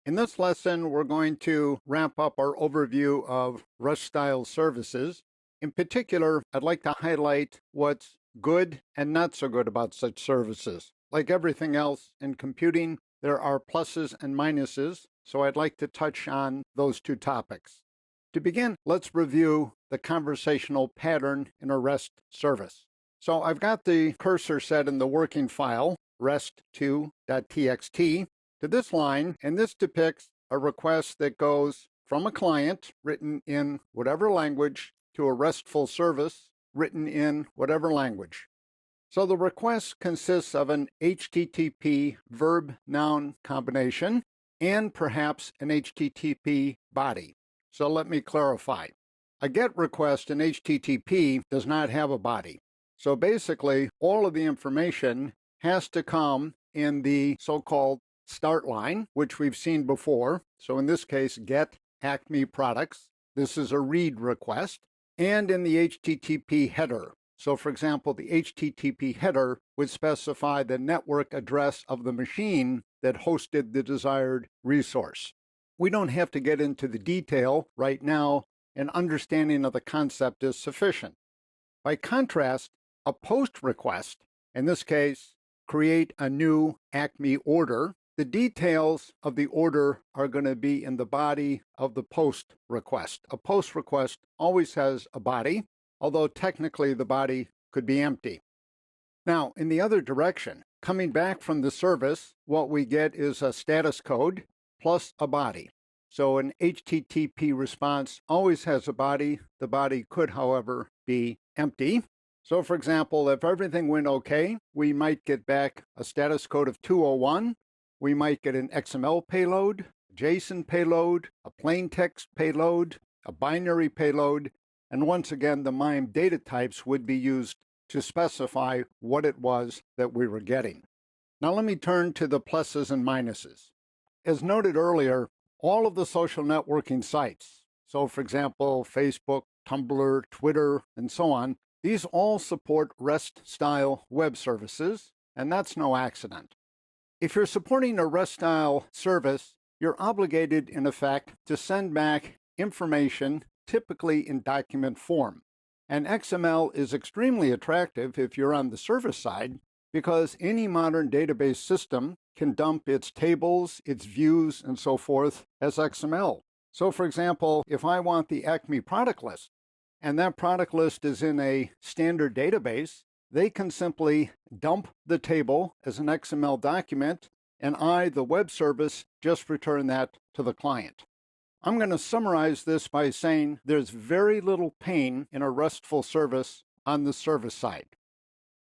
In this lesson, we're going to wrap up our overview of REST-style services. In particular, I'd like to highlight what's good and not so good about such services. Like everything else in computing, there are pluses and minuses, so I'd like to touch on those two topics. To begin, let's review the conversational pattern in a REST service. So I've got the cursor set in the working file, rest2.txt, to this line, and this depicts a request that goes from a client written in whatever language to a RESTful service written in whatever language. So the request consists of an HTTP verb-noun combination and perhaps an HTTP body. So let me clarify. A GET request in HTTP does not have a body. So basically, all of the information has to come in the so-called start line, which we've seen before. So in this case, get Acme products. This is a read request. And in the HTTP header. So for example, the HTTP header would specify the network address of the machine that hosted the desired resource. We don't have to get into the detail right now. An understanding of the concept is sufficient. By contrast, a POST request, in this case, create a new Acme order. The details of the order are going to be in the body of the POST request. A POST request always has a body, although technically the body could be empty. Now, in the other direction, coming back from the service, what we get is a status code plus a body. So an HTTP response always has a body. The body could, however, be empty. So for example, if everything went okay, we might get back a status code of 201. We might get an XML payload, a JSON payload, a plain text payload, a binary payload, and once again, the MIME data types would be used to specify what it was that we were getting. Now let me turn to the pluses and minuses. As noted earlier, all of the social networking sites, so for example, Facebook, Tumblr, Twitter, and so on, these all support REST-style web services, and that's no accident. If you're supporting a REST-style service, you're obligated, in effect, to send back information, typically in document form. And XML is extremely attractive if you're on the server side, because any modern database system can dump its tables, its views, and so forth as XML. So for example, if I want the Acme product list, and that product list is in a standard database, they can simply dump the table as an XML document, and I, the web service, just return that to the client. I'm going to summarize this by saying there's very little pain in a RESTful service on the service side.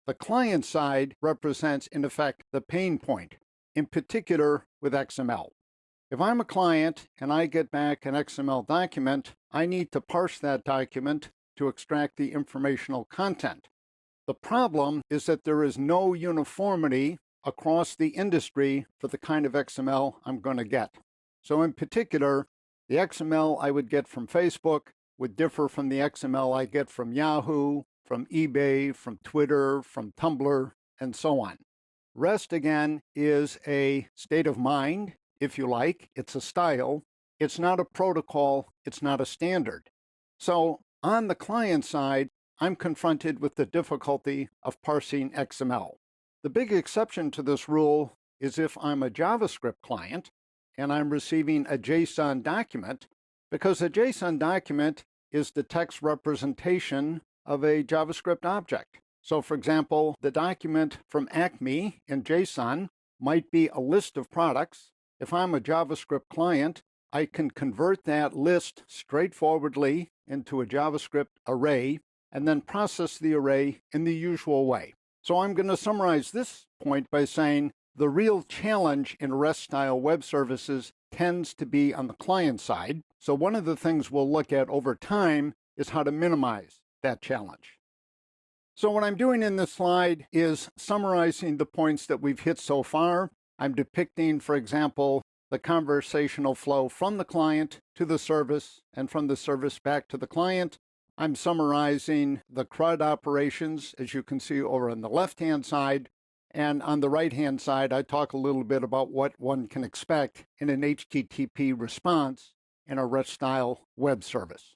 The client side represents, in effect, the pain point, in particular with XML. If I'm a client and I get back an XML document, I need to parse that document to extract the informational content. The problem is that there is no uniformity across the industry for the kind of XML I'm going to get. So in particular, the XML I would get from Facebook would differ from the XML I get from Yahoo, from eBay, from Twitter, from Tumblr, and so on. REST, again, is a state of mind, if you like. It's a style. It's not a protocol. It's not a standard. So on the client side, I'm confronted with the difficulty of parsing XML. The big exception to this rule is if I'm a JavaScript client and I'm receiving a JSON document, because a JSON document is the text representation of a JavaScript object. So for example, the document from Acme in JSON might be a list of products. If I'm a JavaScript client, I can convert that list straightforwardly into a JavaScript array and then process the array in the usual way. So I'm going to summarize this point by saying the real challenge in REST-style web services tends to be on the client side. So one of the things we'll look at over time is how to minimize that challenge. So what I'm doing in this slide is summarizing the points that we've hit so far. I'm depicting, for example, the conversational flow from the client to the service and from the service back to the client. I'm summarizing the CRUD operations, as you can see over on the left-hand side. And on the right-hand side, I talk a little bit about what one can expect in an HTTP response in a REST-style web service.